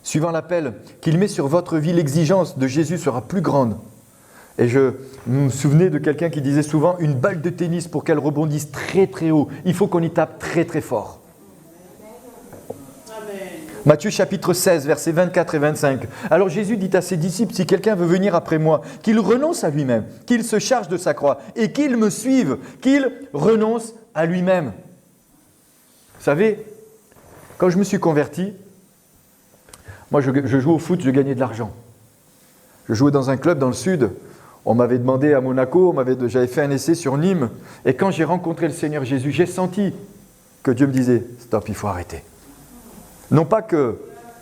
suivant l'appel qu'il met sur votre vie, l'exigence de Jésus sera plus grande. Et je me souvenais de quelqu'un qui disait souvent, une balle de tennis pour qu'elle rebondisse très très haut, il faut qu'on y tape très très fort. Matthieu chapitre 16, versets 24 et 25. Alors Jésus dit à ses disciples, si quelqu'un veut venir après moi, qu'il renonce à lui-même, qu'il se charge de sa croix et qu'il me suive, qu'il renonce à lui-même. Vous savez, quand je me suis converti, moi je jouais au foot, je gagnais de l'argent. Je jouais dans un club dans le sud, on m'avait demandé à Monaco, j'avais fait un essai sur Nîmes, et quand j'ai rencontré le Seigneur Jésus, j'ai senti que Dieu me disait, stop, il faut arrêter. Non pas que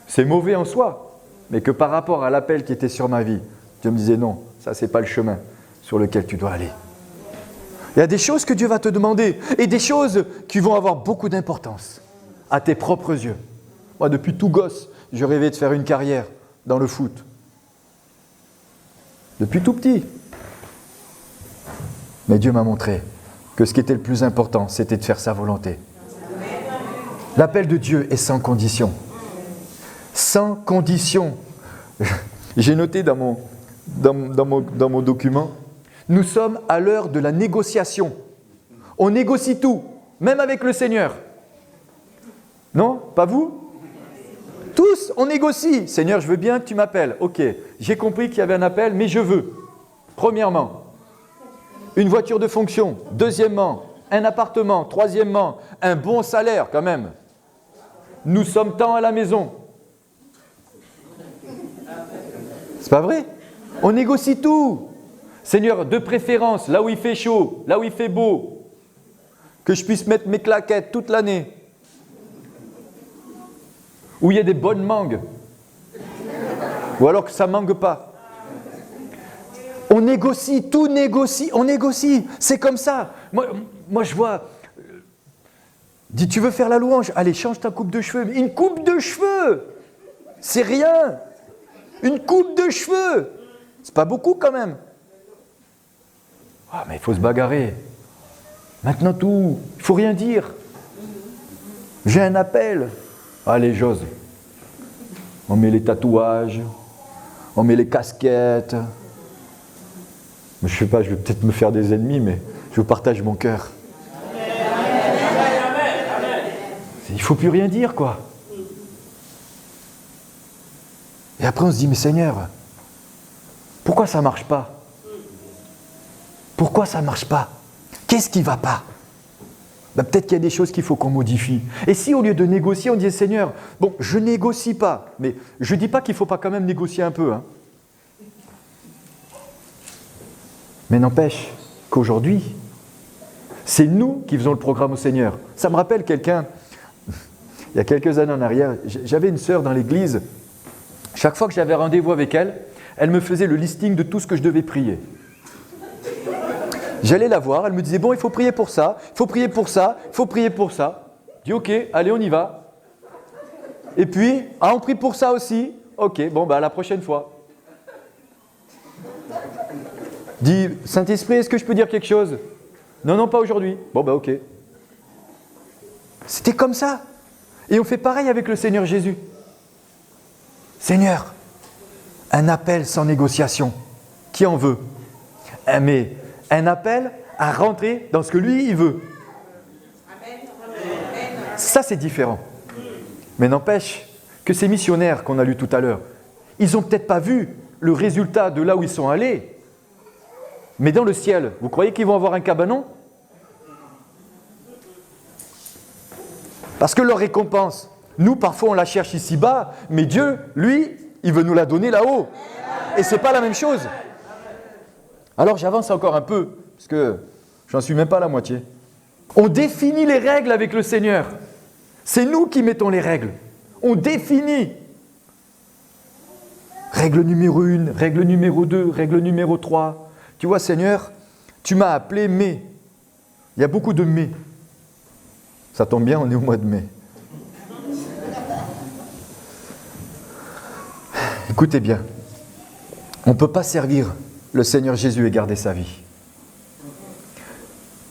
c'est mauvais en soi, mais que par rapport à l'appel qui était sur ma vie, Dieu me disait non, ça c'est pas le chemin sur lequel tu dois aller. Il y a des choses que Dieu va te demander et des choses qui vont avoir beaucoup d'importance à tes propres yeux. Moi, depuis tout gosse, je rêvais de faire une carrière dans le foot. Depuis tout petit. Mais Dieu m'a montré que ce qui était le plus important, c'était de faire sa volonté. L'appel de Dieu est sans condition. Sans condition. J'ai noté dans mon document, nous sommes à l'heure de la négociation. On négocie tout, même avec le Seigneur. Non? Pas vous? Tous, on négocie. Seigneur, je veux bien que tu m'appelles. Ok, j'ai compris qu'il y avait un appel, mais je veux. Premièrement, une voiture de fonction. Deuxièmement, un appartement. Troisièmement, un bon salaire quand même. Nous sommes tant à la maison. C'est pas vrai? On négocie tout. Seigneur, de préférence, là où il fait chaud, là où il fait beau, que je puisse mettre mes claquettes toute l'année. Où il y a des bonnes mangues. Ou alors que ça ne mangue pas. On négocie, tout négocie, on négocie. C'est comme ça. Moi je vois... Dis, tu veux faire la louange? Allez, change ta coupe de cheveux. Une coupe de cheveux, c'est rien. Une coupe de cheveux, c'est pas beaucoup quand même. Ah, mais il faut se bagarrer. Maintenant tout, il faut rien dire. J'ai un appel. Allez, j'ose. On met les tatouages, on met les casquettes. Mais je sais pas, je vais peut-être me faire des ennemis, mais je vous partage mon cœur. Il ne faut plus rien dire, quoi. Et après, on se dit, mais Seigneur, pourquoi ça ne marche pas? Pourquoi ça ne marche pas? Qu'est-ce qui ne va pas? Peut-être qu'il y a des choses qu'il faut qu'on modifie. Et si au lieu de négocier, on disait, Seigneur, bon, je ne négocie pas, mais je ne dis pas qu'il ne faut pas quand même négocier un peu. Hein. Mais n'empêche qu'aujourd'hui, c'est nous qui faisons le programme au Seigneur. Ça me rappelle quelqu'un... Il y a quelques années en arrière, j'avais une sœur dans l'église. Chaque fois que j'avais rendez-vous avec elle, elle me faisait le listing de tout ce que je devais prier. J'allais la voir, elle me disait, bon, il faut prier pour ça, il faut prier pour ça, il faut prier pour ça. Je dis, ok, allez, on y va. Et puis, on prie pour ça aussi. Ok, bon, à la prochaine fois. Dis, Saint-Esprit, est-ce que je peux dire quelque chose? Non, pas aujourd'hui. Bon, ok. C'était comme ça. Et on fait pareil avec le Seigneur Jésus. Seigneur, un appel sans négociation. Qui en veut? Mais un appel à rentrer dans ce que lui, il veut. Ça, c'est différent. Mais n'empêche que ces missionnaires qu'on a lus tout à l'heure, ils n'ont peut-être pas vu le résultat de là où ils sont allés. Mais dans le ciel, vous croyez qu'ils vont avoir un cabanon? Parce que leur récompense, nous parfois on la cherche ici-bas, mais Dieu, lui, il veut nous la donner là-haut. Et ce n'est pas la même chose. Alors j'avance encore un peu, parce que j'en suis même pas à la moitié. On définit les règles avec le Seigneur. C'est nous qui mettons les règles. On définit. Règle numéro 1, règle numéro 2, règle numéro 3. Tu vois, Seigneur, tu m'as appelé mai. Il y a beaucoup de mai. Ça tombe bien, on est au mois de mai. Écoutez bien, on ne peut pas servir le Seigneur Jésus et garder sa vie.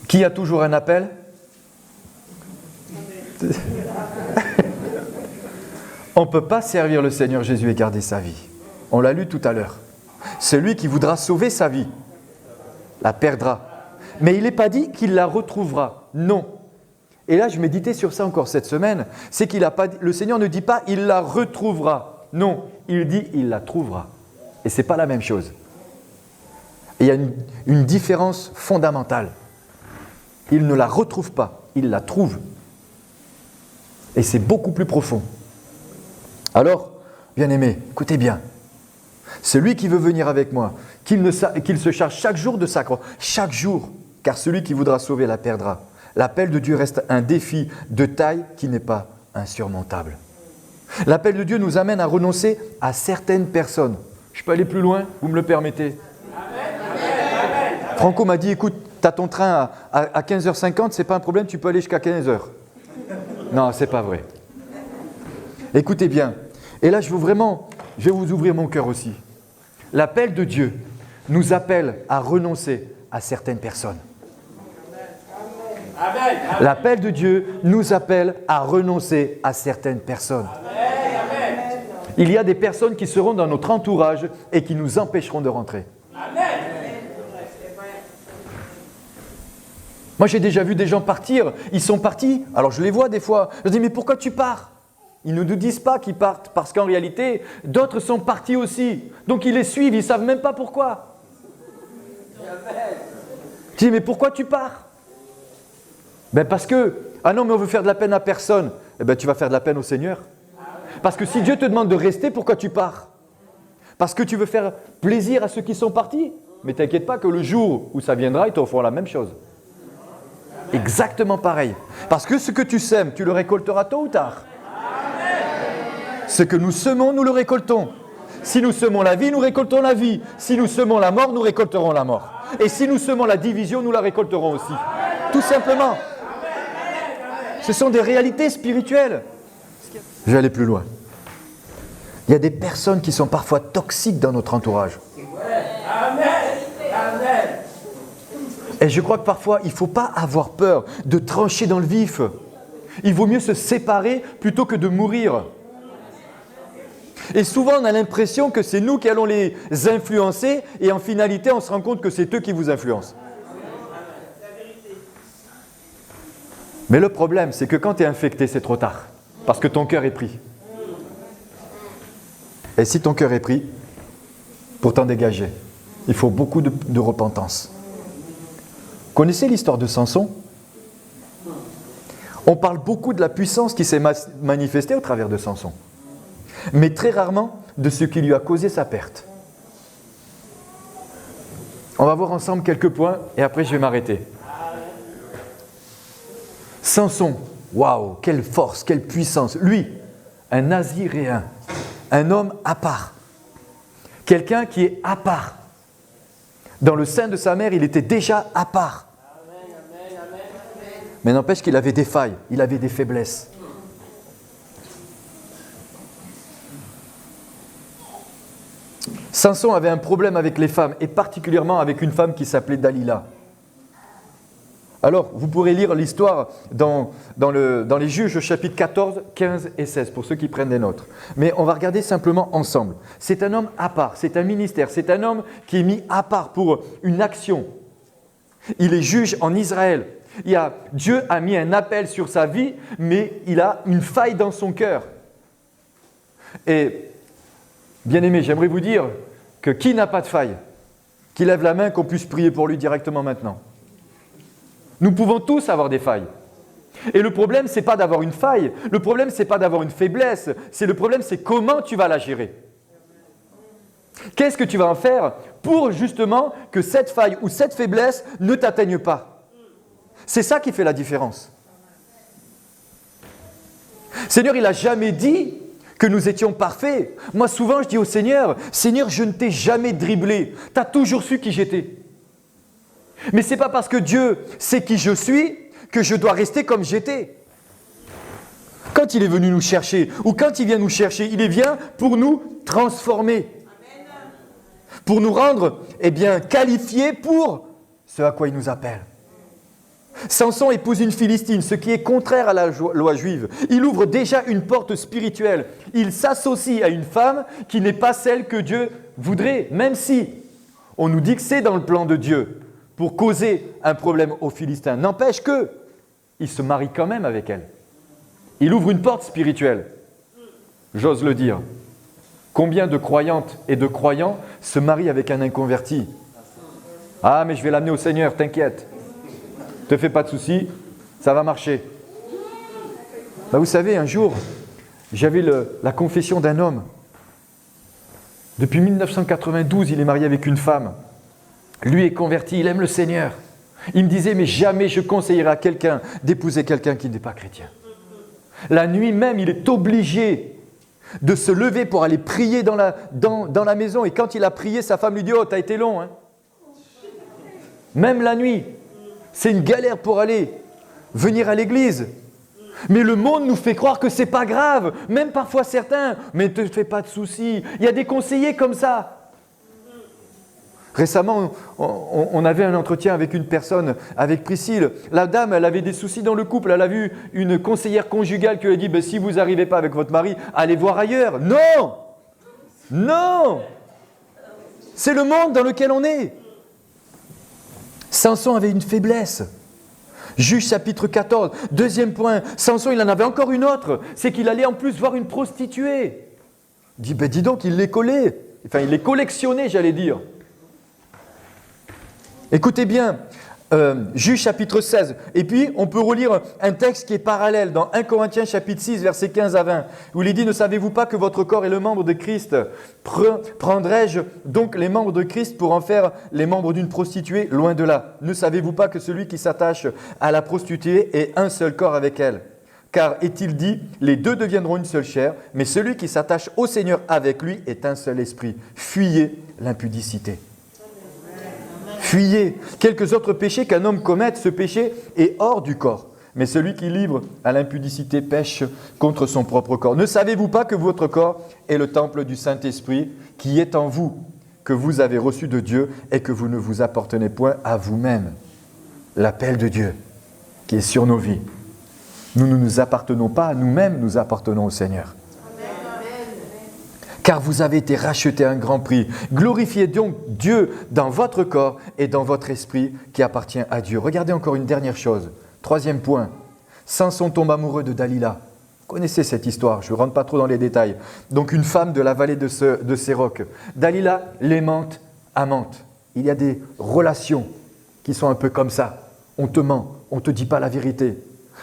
Qui a toujours un appel? On ne peut pas servir le Seigneur Jésus et garder sa vie. On l'a lu tout à l'heure. Celui qui voudra sauver sa vie la perdra. Mais il n'est pas dit qu'il la retrouvera. Non. Et là, je méditais sur ça encore cette semaine. C'est qu'il a pas dit, le Seigneur ne dit pas « il la retrouvera ». Non, il dit « il la trouvera ». Et ce n'est pas la même chose. Et il y a une différence fondamentale. Il ne la retrouve pas, il la trouve. Et c'est beaucoup plus profond. Alors, bien-aimés, écoutez bien. Celui qui veut venir avec moi, qu'il se charge chaque jour de sa croix, chaque jour, car celui qui voudra sauver la perdra. L'appel de Dieu reste un défi de taille qui n'est pas insurmontable. L'appel de Dieu nous amène à renoncer à certaines personnes. Je peux aller plus loin, vous me le permettez? Franco m'a dit, écoute, tu as ton train à 15h50, ce n'est pas un problème, tu peux aller jusqu'à 15h. Non, ce n'est pas vrai. Écoutez bien, et là je vais vous ouvrir mon cœur aussi. L'appel de Dieu nous appelle à renoncer à certaines personnes. L'appel de Dieu nous appelle à renoncer à certaines personnes. Il y a des personnes qui seront dans notre entourage et qui nous empêcheront de rentrer. Moi, j'ai déjà vu des gens partir. Ils sont partis. Alors, je les vois des fois. Je dis, mais pourquoi tu pars? Ils ne nous disent pas qu'ils partent parce qu'en réalité, d'autres sont partis aussi. Donc, ils les suivent. Ils ne savent même pas pourquoi. Je dis, mais pourquoi tu pars? Ben parce que, ah non, mais on veut faire de la peine à personne. Eh bien, tu vas faire de la peine au Seigneur. Parce que si Dieu te demande de rester, pourquoi tu pars? Parce que tu veux faire plaisir à ceux qui sont partis. Mais t'inquiète pas que le jour où ça viendra, ils te feront la même chose. Exactement pareil. Parce que ce que tu sèmes, tu le récolteras tôt ou tard. Ce que nous semons, nous le récoltons. Si nous semons la vie, nous récoltons la vie. Si nous semons la mort, nous récolterons la mort. Et si nous semons la division, nous la récolterons aussi. Tout simplement. Ce sont des réalités spirituelles. Je vais aller plus loin. Il y a des personnes qui sont parfois toxiques dans notre entourage. Et je crois que parfois, il ne faut pas avoir peur de trancher dans le vif. Il vaut mieux se séparer plutôt que de mourir. Et souvent, on a l'impression que c'est nous qui allons les influencer et en finalité, on se rend compte que c'est eux qui vous influencent. Mais le problème, c'est que quand tu es infecté, c'est trop tard. Parce que ton cœur est pris. Et si ton cœur est pris, pour t'en dégager, il faut beaucoup de repentance. Connaissez l'histoire de Samson? On parle beaucoup de la puissance qui s'est manifestée au travers de Samson. Mais très rarement de ce qui lui a causé sa perte. On va voir ensemble quelques points et après je vais m'arrêter. Samson, waouh, quelle force, quelle puissance. Lui, un Naziréen, un homme à part. Quelqu'un qui est à part. Dans le sein de sa mère, il était déjà à part. Mais n'empêche qu'il avait des failles, il avait des faiblesses. Samson avait un problème avec les femmes, et particulièrement avec une femme qui s'appelait Dalila. Alors, vous pourrez lire l'histoire dans les Juges, chapitres 14, 15 et 16, pour ceux qui prennent des notes. Mais on va regarder simplement ensemble. C'est un homme à part, c'est un ministère, c'est un homme qui est mis à part pour une action. Il est juge en Israël. Dieu a mis un appel sur sa vie, mais il a une faille dans son cœur. Et, bien aimé, j'aimerais vous dire que qui n'a pas de faille? Qui lève la main, qu'on puisse prier pour lui directement maintenant. Nous pouvons tous avoir des failles. Et le problème, ce n'est pas d'avoir une faille. Le problème, ce n'est pas d'avoir une faiblesse. Le problème, c'est comment tu vas la gérer. Qu'est-ce que tu vas en faire pour justement que cette faille ou cette faiblesse ne t'atteigne pas? C'est ça qui fait la différence. Seigneur, il n'a jamais dit que nous étions parfaits. Moi, souvent, je dis au Seigneur, Seigneur, je ne t'ai jamais dribblé. Tu as toujours su qui j'étais. Mais ce n'est pas parce que Dieu sait qui je suis que je dois rester comme j'étais. Quand il est venu nous chercher, ou quand il vient nous chercher, il vient pour nous transformer. Pour nous rendre, qualifiés pour ce à quoi il nous appelle. Samson épouse une Philistine, ce qui est contraire à la loi juive. Il ouvre déjà une porte spirituelle. Il s'associe à une femme qui n'est pas celle que Dieu voudrait, même si on nous dit que c'est dans le plan de Dieu pour causer un problème aux Philistins. N'empêche que il se marie quand même avec elle. Il ouvre une porte spirituelle. J'ose le dire. Combien de croyantes et de croyants se marient avec un inconverti? Ah, mais je vais l'amener au Seigneur, t'inquiète. Ne te fais pas de soucis, ça va marcher. Ben, vous savez, un jour, j'avais la confession d'un homme. Depuis 1992, il est marié avec une femme. Lui est converti, il aime le Seigneur. Il me disait, mais jamais je conseillerais à quelqu'un d'épouser quelqu'un qui n'est pas chrétien. La nuit même, il est obligé de se lever pour aller prier dans la maison. Et quand il a prié, sa femme lui dit, oh, t'as été long. Hein. Même la nuit, c'est une galère pour venir à l'église. Mais le monde nous fait croire que c'est pas grave. Même parfois certains, mais ne te fais pas de soucis. Il y a des conseillers comme ça. Récemment, on avait un entretien avec une personne, avec Priscille. La dame, elle avait des soucis dans le couple. Elle a vu une conseillère conjugale qui lui a dit, si vous n'arrivez pas avec votre mari, allez voir ailleurs. Non! Non! C'est le monde dans lequel on est. Samson avait une faiblesse. Juge chapitre 14. Deuxième point, Samson, il en avait encore une autre. C'est qu'il allait en plus voir une prostituée. Il dit, dis donc, il les collait. Enfin, il les collectionnait, j'allais dire. Écoutez bien, Juge chapitre 16. Et puis, on peut relire un texte qui est parallèle dans 1 Corinthiens chapitre 6, versets 15 à 20, où il est dit, ne savez-vous pas que votre corps est le membre de Christ? Prendrais-je donc les membres de Christ pour en faire les membres d'une prostituée? Loin de là. Ne savez-vous pas que celui qui s'attache à la prostituée est un seul corps avec elle? Car est-il dit, les deux deviendront une seule chair, mais celui qui s'attache au Seigneur avec lui est un seul esprit. Fuyez l'impudicité. Fuyez. Quelques autres péchés qu'un homme commette, ce péché est hors du corps. Mais celui qui livre à l'impudicité pêche contre son propre corps. Ne savez-vous pas que votre corps est le temple du Saint-Esprit qui est en vous, que vous avez reçu de Dieu et que vous ne vous appartenez point à vous-même? L'appel de Dieu qui est sur nos vies. Nous ne nous appartenons pas à nous-mêmes, nous appartenons au Seigneur. Car vous avez été rachetés à un grand prix. Glorifiez donc Dieu dans votre corps et dans votre esprit qui appartient à Dieu. Regardez encore une dernière chose. Troisième point. Samson tombe amoureux de Dalila. Vous connaissez cette histoire, je ne rentre pas trop dans les détails. Donc une femme de la vallée de Séroc. Dalila, l'aimante, amante. Il y a des relations qui sont un peu comme ça. On te ment, on ne te dit pas la vérité.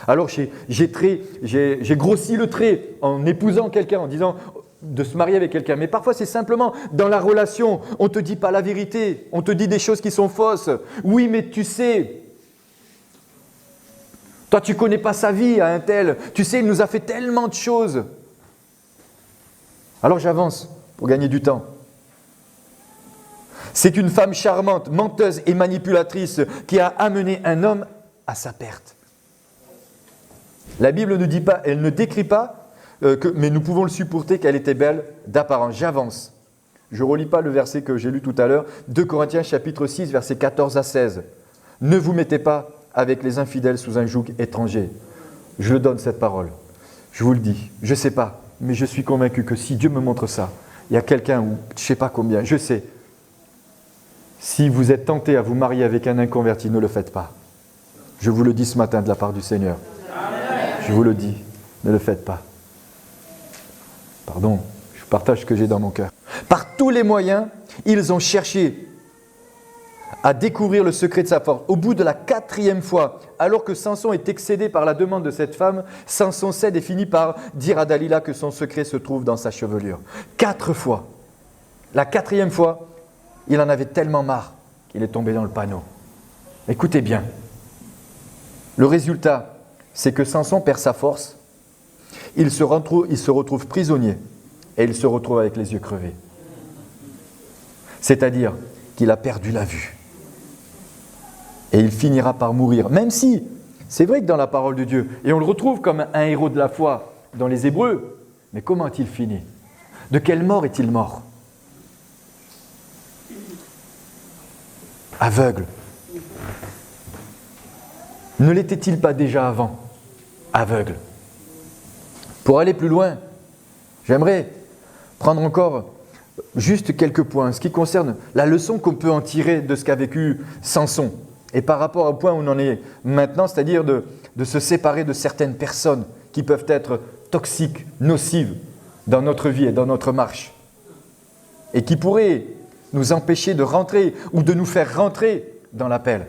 Alors j'ai grossi le trait en épousant quelqu'un, en disant de se marier avec quelqu'un. Mais parfois, c'est simplement dans la relation. On ne te dit pas la vérité. On te dit des choses qui sont fausses. Oui, mais tu sais. Toi, tu ne connais pas sa vie à un tel. Tu sais, il nous a fait tellement de choses. Alors j'avance pour gagner du temps. C'est une femme charmante, menteuse et manipulatrice qui a amené un homme à sa perte. La Bible ne dit pas, elle ne décrit pas, mais nous pouvons le supporter qu'elle était belle d'apparence. J'avance. Je ne relis pas le verset que j'ai lu tout à l'heure. 2 Corinthiens chapitre 6, versets 14 à 16. Ne vous mettez pas avec les infidèles sous un joug étranger. Je le donne cette parole. Je vous le dis. Je ne sais pas, mais je suis convaincu que si Dieu me montre ça, il y a quelqu'un ou je ne sais pas combien, je sais. Si vous êtes tenté à vous marier avec un inconverti, ne le faites pas. Je vous le dis ce matin de la part du Seigneur. Je vous le dis, ne le faites pas. Pardon, je partage ce que j'ai dans mon cœur. Par tous les moyens, ils ont cherché à découvrir le secret de sa force. Au bout de la 4e fois, alors que Samson est excédé par la demande de cette femme, Samson cède et finit par dire à Dalila que son secret se trouve dans sa chevelure. 4 fois. La 4e fois, il en avait tellement marre qu'il est tombé dans le panneau. Écoutez bien. Le résultat, c'est que Samson perd sa force. Il se retrouve prisonnier et il se retrouve avec les yeux crevés. C'est-à-dire qu'il a perdu la vue. Et il finira par mourir. Même si, c'est vrai que dans la parole de Dieu, et on le retrouve comme un héros de la foi dans les Hébreux, mais comment a-t-il fini? De quelle mort est-il mort? Aveugle. Ne l'était-il pas déjà avant aveugle? Pour aller plus loin, j'aimerais prendre encore juste quelques points, ce qui concerne la leçon qu'on peut en tirer de ce qu'a vécu Samson. Et par rapport au point où on en est maintenant, c'est-à-dire de se séparer de certaines personnes qui peuvent être toxiques, nocives dans notre vie et dans notre marche. Et qui pourraient nous empêcher de rentrer ou de nous faire rentrer dans l'appel.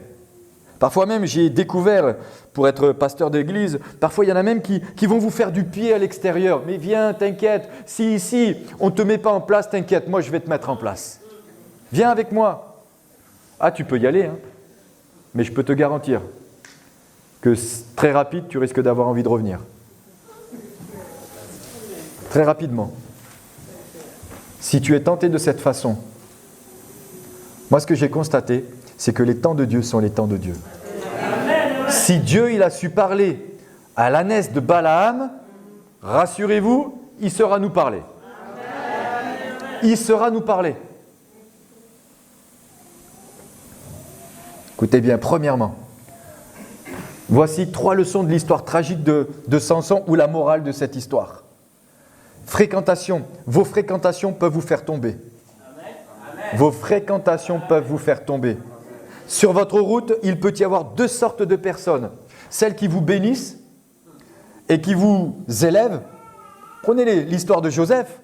Parfois même, j'ai découvert, pour être pasteur d'église, parfois il y en a même qui vont vous faire du pied à l'extérieur. Mais viens, t'inquiète, si ici on ne te met pas en place, t'inquiète, moi je vais te mettre en place. Viens avec moi. Ah, tu peux y aller, hein. Mais je peux te garantir que très rapide, tu risques d'avoir envie de revenir. Très rapidement. Si tu es tenté de cette façon, moi ce que j'ai constaté, c'est que les temps de Dieu sont les temps de Dieu. Si Dieu il a su parler à l'ânesse de Balaam, rassurez-vous, il saura nous parler. Il saura nous parler. Écoutez bien, premièrement, voici 3 leçons de l'histoire tragique de Samson ou la morale de cette histoire. Fréquentation. Vos fréquentations peuvent vous faire tomber. Vos fréquentations peuvent vous faire tomber. Sur votre route, il peut y avoir 2 sortes de personnes. Celles qui vous bénissent et qui vous élèvent. Prenez l'histoire de Joseph.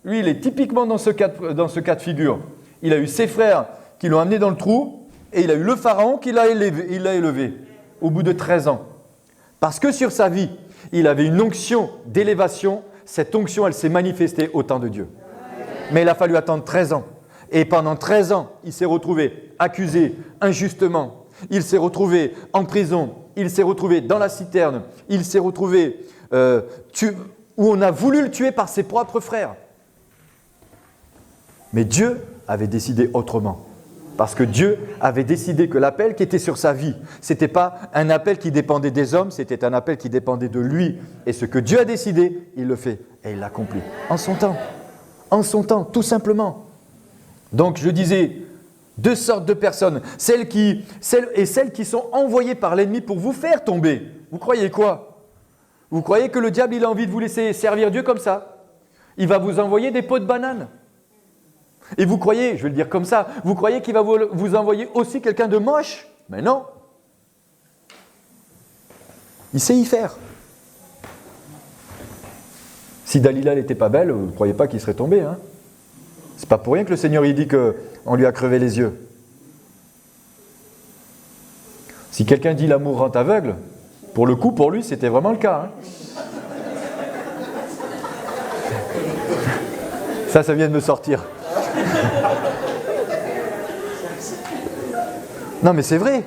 Lui, il est typiquement dans ce cas de figure. Il a eu ses frères qui l'ont amené dans le trou et il a eu le pharaon qui l'a élevé au bout de 13 ans. Parce que sur sa vie, il avait une onction d'élévation. Cette onction, elle s'est manifestée au temps de Dieu. Mais il a fallu attendre 13 ans. Et pendant 13 ans, il s'est retrouvé accusé injustement. Il s'est retrouvé en prison. Il s'est retrouvé dans la citerne. Il s'est retrouvé où on a voulu le tuer par ses propres frères. Mais Dieu avait décidé autrement. Parce que Dieu avait décidé que l'appel qui était sur sa vie, ce n'était pas un appel qui dépendait des hommes, c'était un appel qui dépendait de lui. Et ce que Dieu a décidé, il le fait et il l'accomplit. En son temps, tout simplement. Donc je disais, 2 sortes de personnes, celles qui sont envoyées par l'ennemi pour vous faire tomber. Vous croyez quoi? Vous croyez que le diable il a envie de vous laisser servir Dieu comme ça? Il va vous envoyer des pots de bananes. Et vous croyez, je vais le dire comme ça, vous croyez qu'il va vous envoyer aussi quelqu'un de moche? Mais non. Il sait y faire. Si Dalila n'était pas belle, vous ne croyez pas qu'il serait tombé, hein? C'est pas pour rien que le Seigneur il dit qu'on lui a crevé les yeux. Si quelqu'un dit l'amour rend aveugle, pour le coup, pour lui, c'était vraiment le cas. Hein? Ça vient de me sortir. Non mais c'est vrai.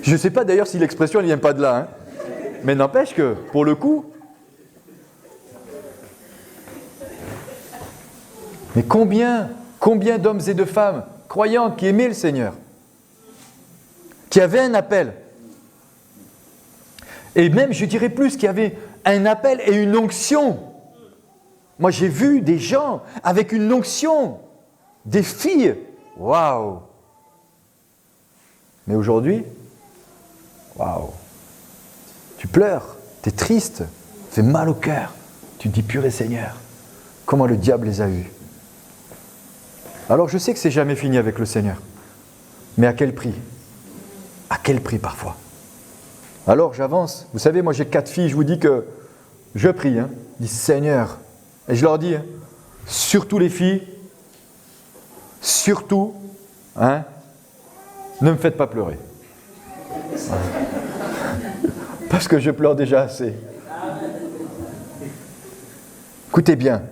Je ne sais pas d'ailleurs si l'expression elle vient pas de là. Hein. Mais n'empêche que, pour le coup, mais combien d'hommes et de femmes croyants qui aimaient le Seigneur, qui avaient un appel, et même je dirais plus, qui avaient un appel et une onction. Moi j'ai vu des gens avec une onction, des filles, waouh! Mais aujourd'hui, waouh! Tu pleures, tu es triste, ça fait mal au cœur. Tu te dis, purée Seigneur, comment le diable les a eus. Alors je sais que c'est jamais fini avec le Seigneur. Mais à quel prix? À quel prix parfois? Alors j'avance. Vous savez, moi j'ai 4 filles, je vous dis que je prie. Je dis Seigneur. Et je leur dis, surtout les filles, surtout, ne me faites pas pleurer. Parce que je pleure déjà assez. Écoutez bien,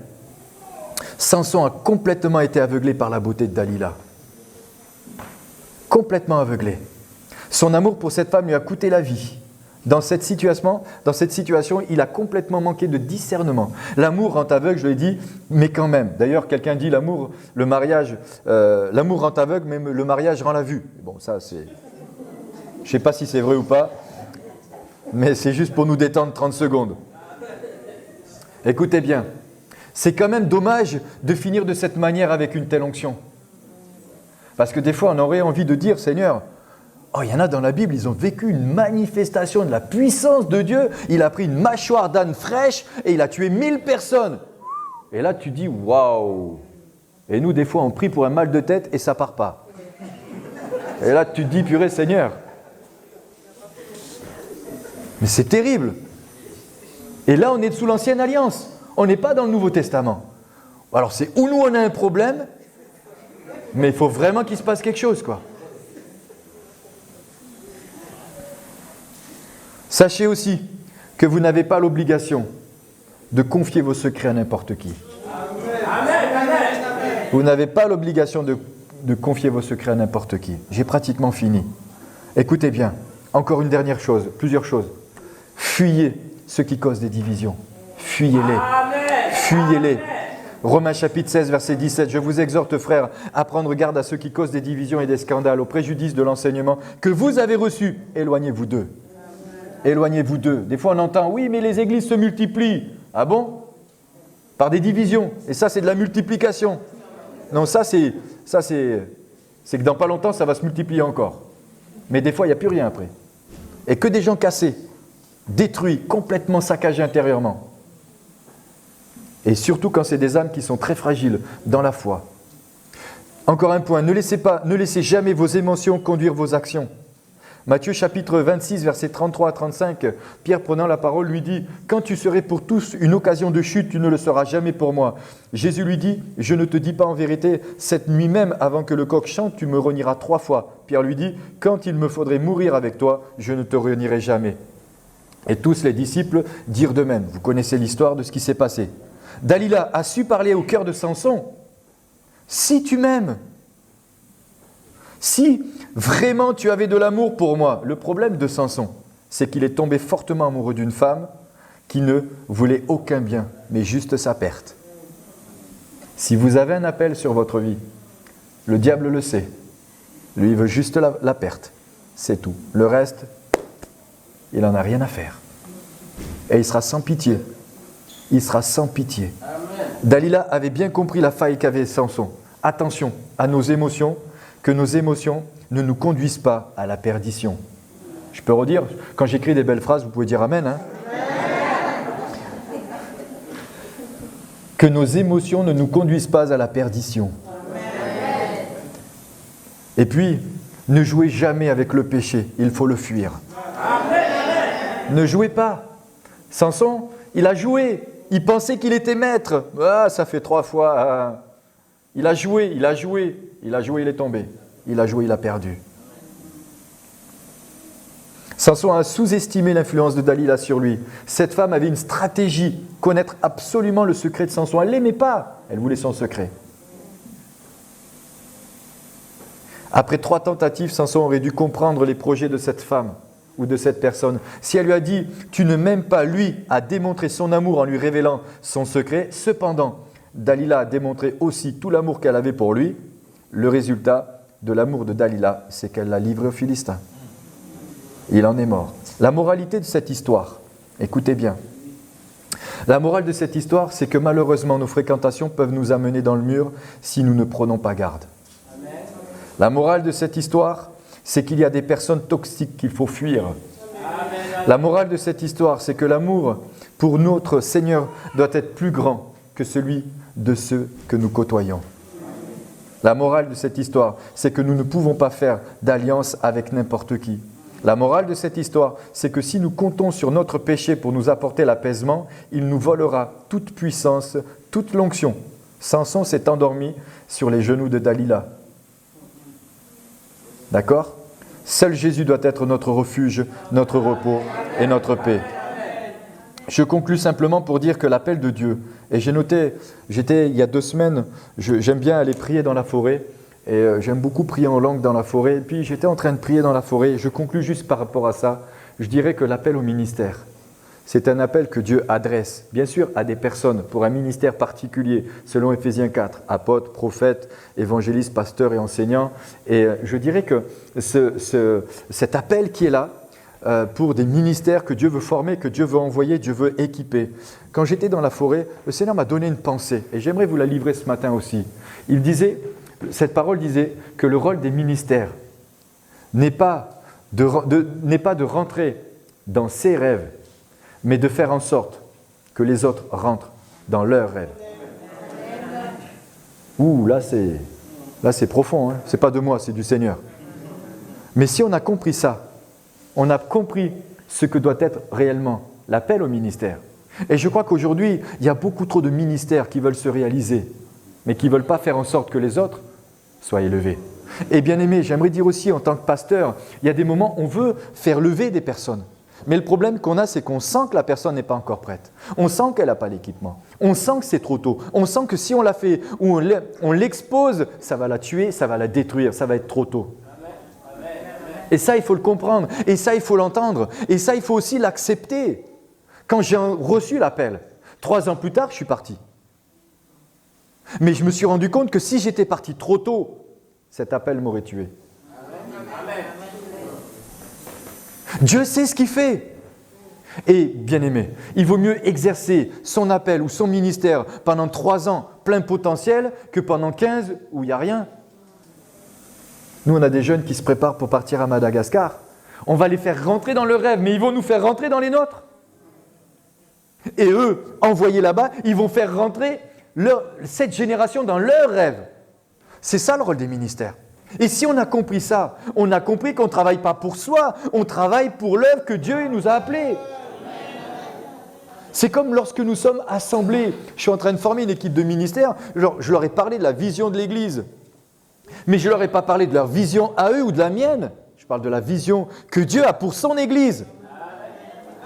Samson a complètement été aveuglé par la beauté de Dalila. Complètement aveuglé. Son amour pour cette femme lui a coûté la vie. Dans cette situation, il a complètement manqué de discernement. L'amour rend aveugle, je l'ai dit, mais quand même. D'ailleurs, quelqu'un dit l'amour rend aveugle, mais le mariage rend la vue. Bon, ça, c'est... Je ne sais pas si c'est vrai ou pas, mais c'est juste pour nous détendre 30 secondes. Écoutez bien, c'est quand même dommage de finir de cette manière avec une telle onction. Parce que des fois, on aurait envie de dire, Seigneur, Oh, il y en a dans la Bible, ils ont vécu une manifestation de la puissance de Dieu. Il a pris une mâchoire d'âne fraîche et il a tué 1000 personnes. Et là, tu dis, waouh! Et nous, des fois, on prie pour un mal de tête et ça part pas. Et là, tu te dis, purée Seigneur. Mais c'est terrible. Et là, on est sous l'Ancienne Alliance. On n'est pas dans le Nouveau Testament. Alors, c'est où nous, on a un problème, mais il faut vraiment qu'il se passe quelque chose, quoi. Sachez aussi que vous n'avez pas l'obligation de confier vos secrets à n'importe qui. Vous n'avez pas l'obligation de confier vos secrets à n'importe qui. J'ai pratiquement fini. Écoutez bien, encore une dernière chose, plusieurs choses. Fuyez ceux qui causent des divisions. Fuyez-les. Fuyez-les. Romains chapitre 16, verset 17. Je vous exhorte, frères, à prendre garde à ceux qui causent des divisions et des scandales au préjudice de l'enseignement que vous avez reçu. Éloignez-vous d'eux. Éloignez-vous d'eux. Des fois, on entend, oui, mais les églises se multiplient. Ah bon? Par des divisions. Et ça, c'est de la multiplication. Non, ça, c'est que dans pas longtemps, ça va se multiplier encore. Mais des fois, il n'y a plus rien après. Et que des gens cassés, détruits, complètement saccagés intérieurement. Et surtout quand c'est des âmes qui sont très fragiles dans la foi. Encore un point, ne laissez jamais vos émotions conduire vos actions. Matthieu chapitre 26, versets 33 à 35, Pierre prenant la parole lui dit « Quand tu serais pour tous une occasion de chute, tu ne le seras jamais pour moi. » Jésus lui dit « Je ne te dis pas en vérité, cette nuit même, avant que le coq chante, tu me renieras 3 fois. » Pierre lui dit « Quand il me faudrait mourir avec toi, je ne te renierai jamais. » Et tous les disciples dirent de même. Vous connaissez l'histoire de ce qui s'est passé. Dalila a su parler au cœur de Samson. « Si tu m'aimes, si vraiment tu avais de l'amour pour moi. » Le problème de Samson, c'est qu'il est tombé fortement amoureux d'une femme qui ne voulait aucun bien, mais juste sa perte. Si vous avez un appel sur votre vie, le diable le sait. Lui, il veut juste la perte. C'est tout. Le reste, il n'en a rien à faire. Et il sera sans pitié. Il sera sans pitié. Dalila avait bien compris la faille qu'avait Samson. Attention à nos émotions, que nos émotions ne nous conduisent pas à la perdition. Je peux redire, quand j'écris des belles phrases, vous pouvez dire Amen. Hein? Que nos émotions ne nous conduisent pas à la perdition. Amen. Et puis, ne jouez jamais avec le péché, il faut le fuir. Amen. Ne jouez pas. Samson, il a joué, il pensait qu'il était maître. Ah, ça fait 3 fois. Ah. Il a joué, il est tombé. Il a joué, il a perdu. Samson a sous-estimé l'influence de Dalila sur lui. Cette femme avait une stratégie, connaître absolument le secret de Samson. Elle ne l'aimait pas, elle voulait son secret. Après 3 tentatives, Samson aurait dû comprendre les projets de cette femme ou de cette personne. Si elle lui a dit « Tu ne m'aimes pas », lui a démontré son amour en lui révélant son secret. Cependant, Dalila a démontré aussi tout l'amour qu'elle avait pour lui. Le résultat de l'amour de Dalila, c'est qu'elle l'a livré aux Philistins. Il en est mort. La moralité de cette histoire, écoutez bien. La morale de cette histoire, c'est que malheureusement, nos fréquentations peuvent nous amener dans le mur si nous ne prenons pas garde. Amen. La morale de cette histoire, c'est qu'il y a des personnes toxiques qu'il faut fuir. Amen. La morale de cette histoire, c'est que l'amour pour notre Seigneur doit être plus grand que celui de ceux que nous côtoyons. La morale de cette histoire, c'est que nous ne pouvons pas faire d'alliance avec n'importe qui. La morale de cette histoire, c'est que si nous comptons sur notre péché pour nous apporter l'apaisement, il nous volera toute puissance, toute l'onction. Samson s'est endormi sur les genoux de Dalila. D'accord ? Seul Jésus doit être notre refuge, notre repos et notre paix. Je conclus simplement pour dire que l'appel de Dieu, et j'ai noté, j'étais il y a 2 semaines, j'aime bien aller prier dans la forêt, et j'aime beaucoup prier en langue dans la forêt, et puis j'étais en train de prier dans la forêt, je conclus juste par rapport à ça, je dirais que l'appel au ministère, c'est un appel que Dieu adresse, bien sûr, à des personnes, pour un ministère particulier, selon Éphésiens 4, apôtres, prophètes, évangélistes, pasteurs et enseignants, et je dirais que cet appel qui est là, pour des ministères que Dieu veut former, que Dieu veut envoyer, Dieu veut équiper. Quand j'étais dans la forêt, le Seigneur m'a donné une pensée et j'aimerais vous la livrer ce matin aussi. Cette parole disait que le rôle des ministères n'est pas n'est pas de rentrer dans ses rêves, mais de faire en sorte que les autres rentrent dans leurs rêves. Ouh, là c'est profond, hein. C'est pas de moi, c'est du Seigneur. Mais si on a compris ça, on a compris ce que doit être réellement l'appel au ministère. Et je crois qu'aujourd'hui, il y a beaucoup trop de ministères qui veulent se réaliser, mais qui ne veulent pas faire en sorte que les autres soient élevés. Et bien aimé, j'aimerais dire aussi en tant que pasteur, il y a des moments où on veut faire lever des personnes. Mais le problème qu'on a, c'est qu'on sent que la personne n'est pas encore prête. On sent qu'elle n'a pas l'équipement. On sent que c'est trop tôt. On sent que si on la fait ou on l'expose, ça va la tuer, ça va la détruire, ça va être trop tôt. Et ça, il faut le comprendre. Et ça, il faut l'entendre. Et ça, il faut aussi l'accepter. Quand j'ai reçu l'appel, 3 ans plus tard, je suis parti. Mais je me suis rendu compte que si j'étais parti trop tôt, cet appel m'aurait tué. Dieu sait ce qu'il fait. Et bien aimé, il vaut mieux exercer son appel ou son ministère pendant 3 ans plein potentiel que pendant 15 où il n'y a rien. Nous, on a des jeunes qui se préparent pour partir à Madagascar. On va les faire rentrer dans leurs rêves, mais ils vont nous faire rentrer dans les nôtres. Et eux, envoyés là-bas, ils vont faire rentrer cette génération dans leurs rêves. C'est ça le rôle des ministères. Et si on a compris ça, on a compris qu'on ne travaille pas pour soi, on travaille pour l'œuvre que Dieu nous a appelée. C'est comme lorsque nous sommes assemblés. Je suis en train de former une équipe de ministères, je leur ai parlé de la vision de l'Église. Mais je ne leur ai pas parlé de leur vision à eux ou de la mienne. Je parle de la vision que Dieu a pour son Église.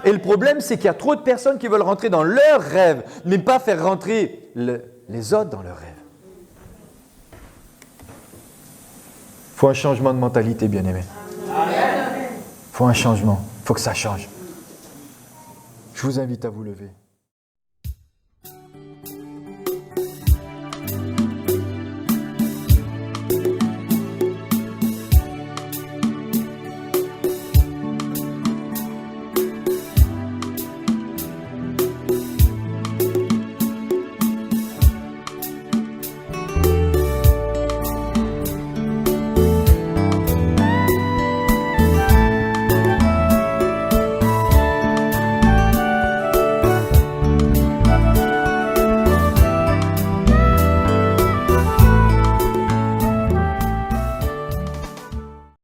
Et le problème, c'est qu'il y a trop de personnes qui veulent rentrer dans leurs rêves, mais pas faire rentrer les autres dans leurs rêves. Il faut un changement de mentalité, bien-aimé. Il faut un changement. Il faut que ça change. Je vous invite à vous lever.